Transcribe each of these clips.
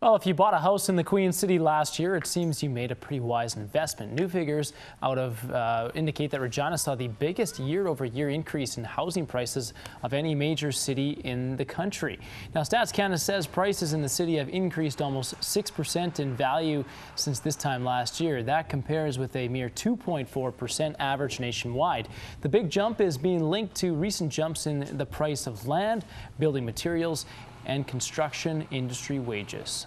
Well, if you bought a house in the Queen City last year, it seems you made a pretty wise investment. New figures indicate that Regina saw the biggest year-over-year increase in housing prices of any major city in the country. Now, Stats Canada says prices in the city have increased almost 6% in value since this time last year. That compares with a mere 2.4% average nationwide. The big jump is being linked to recent jumps in the price of land, building materials, and construction industry wages.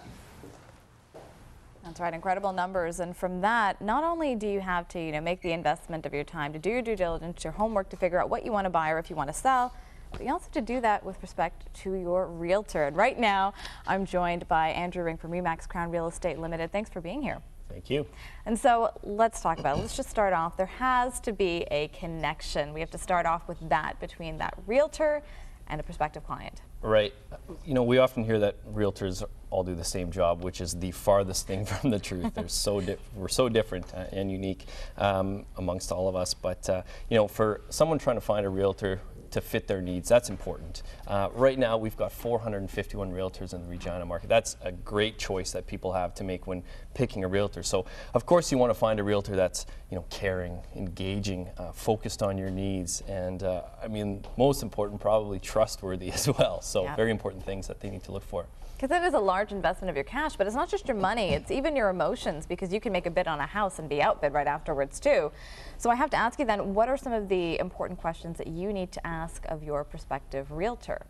That's right, incredible numbers. And from that, not only do you have to, make the investment of your time to do your due diligence, your homework to figure out what you want to buy or if you want to sell, but you also have to do that with respect to your realtor. And right now, I'm joined by Andrew Ring from Remax Crown Real Estate Limited. Thanks for being here. Thank you. And so let's talk about it. Let's just start off. There has to be a connection. We have to start off with that between that realtor and a prospective client. Right. We often hear that realtors all do the same job, which is the farthest thing from the truth. We're so different and unique amongst all of us. But for someone trying to find a realtor to fit their needs, that's important. Right now, we've got 451 realtors in the Regina market. That's a great choice that people have to make when picking a realtor. So, of course, you want to find a realtor that's caring, engaging, focused on your needs, and most important, probably trustworthy as well. So, Very important things that they need to look for. Because it is a large investment of your cash, but it's not just your money, it's even your emotions, because you can make a bid on a house and be outbid right afterwards too. So I have to ask you then, what are some of the important questions that you need to ask of your prospective realtor?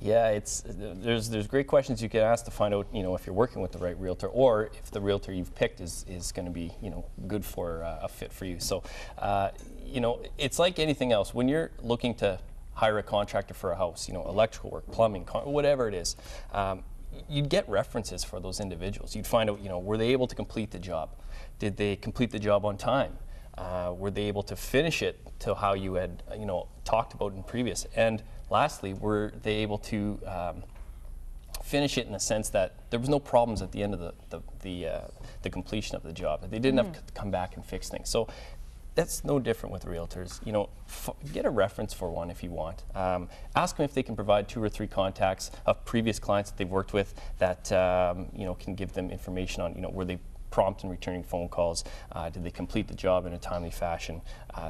Yeah, there's great questions you can ask to find out, if you're working with the right realtor, or if the realtor you've picked is going to be, good for a fit for you. So, it's like anything else. When you're looking to hire a contractor for a house, electrical work, plumbing, whatever it is, you'd get references for those individuals. You'd find out, were they able to complete the job? Did they complete the job on time? Were they able to finish it to how you had, talked about in previous? And lastly, were they able to finish it in the sense that there was no problems at the end of the completion of the job, that they didn't have to come back and fix things. So that's no different with realtors. Get a reference for one if you want. Ask them if they can provide 2 or 3 contacts of previous clients that they've worked with that can give them information on were they prompt in returning phone calls, did they complete the job in a timely fashion,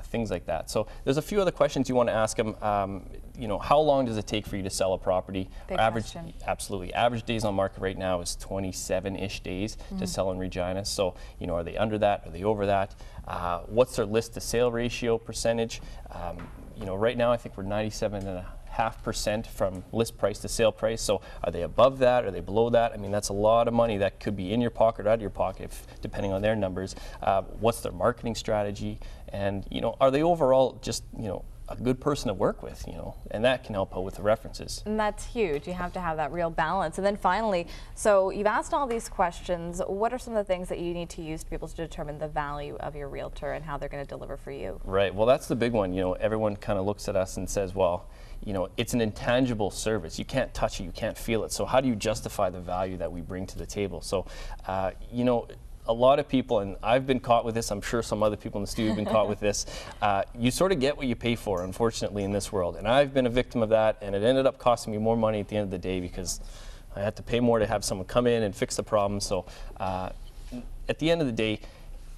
things like that. So there's a few other questions you want to ask them. How long does it take for you to sell a property? Big question. Absolutely. Average days on market right now is 27-ish days to sell in Regina. So, are they under that? Are they over that? What's their list to sale ratio percentage? Right now I think we're 97.5% from list price to sale price. So are they above that? Are they below that? That's a lot of money that could be in your pocket or out of your pocket, depending on their numbers. What's their marketing strategy? And, are they overall just, a good person to work with, and that can help out with the references. And that's huge. You have to have that real balance. And then finally, so you've asked all these questions. What are some of the things that you need to use to be able to determine the value of your realtor and how they're going to deliver for you? Right. Well, that's the big one. Everyone kind of looks at us and says, well, it's an intangible service. You can't touch it. You can't feel it. So how do you justify the value that we bring to the table? So, a lot of people, and I've been caught with this, I'm sure some other people in the studio have been caught with this, you sort of get what you pay for, unfortunately, in this world. And I've been a victim of that, and it ended up costing me more money at the end of the day because I had to pay more to have someone come in and fix the problem. So at the end of the day,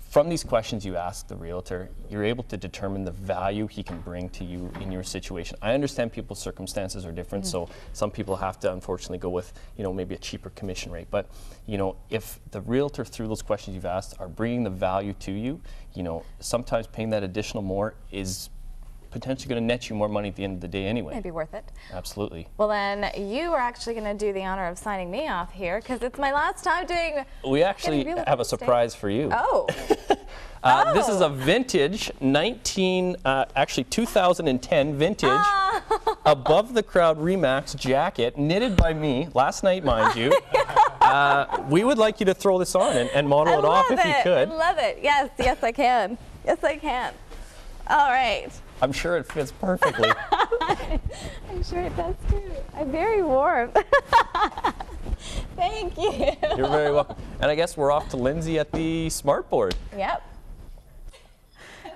from these questions you ask the realtor, you're able to determine the value he can bring to you in your situation. I understand people's circumstances are different, so some people have to unfortunately go with, maybe a cheaper commission rate. But, if the realtor through those questions you've asked are bringing the value to you, sometimes paying that additional more is potentially going to net you more money at the end of the day anyway. Maybe worth it. Absolutely. Well, then you are actually going to do the honor of signing me off here because it's my last time doing. We actually have a surprise for you. Oh. This is a vintage 2010 vintage above the crowd Remax jacket knitted by me last night, mind you. We would like you to throw this on and model it off if you could. I love it. Yes, I can. Yes, I can. All right. I'm sure it fits perfectly. I'm sure it does too. I'm very warm. Thank you. You're very welcome. And I guess we're off to Lindsay at the smartboard. Yep.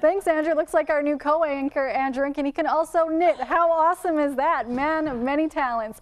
Thanks, Andrew. Looks like our new co-anchor, Andrew, and he can also knit. How awesome is that? Man of many talents.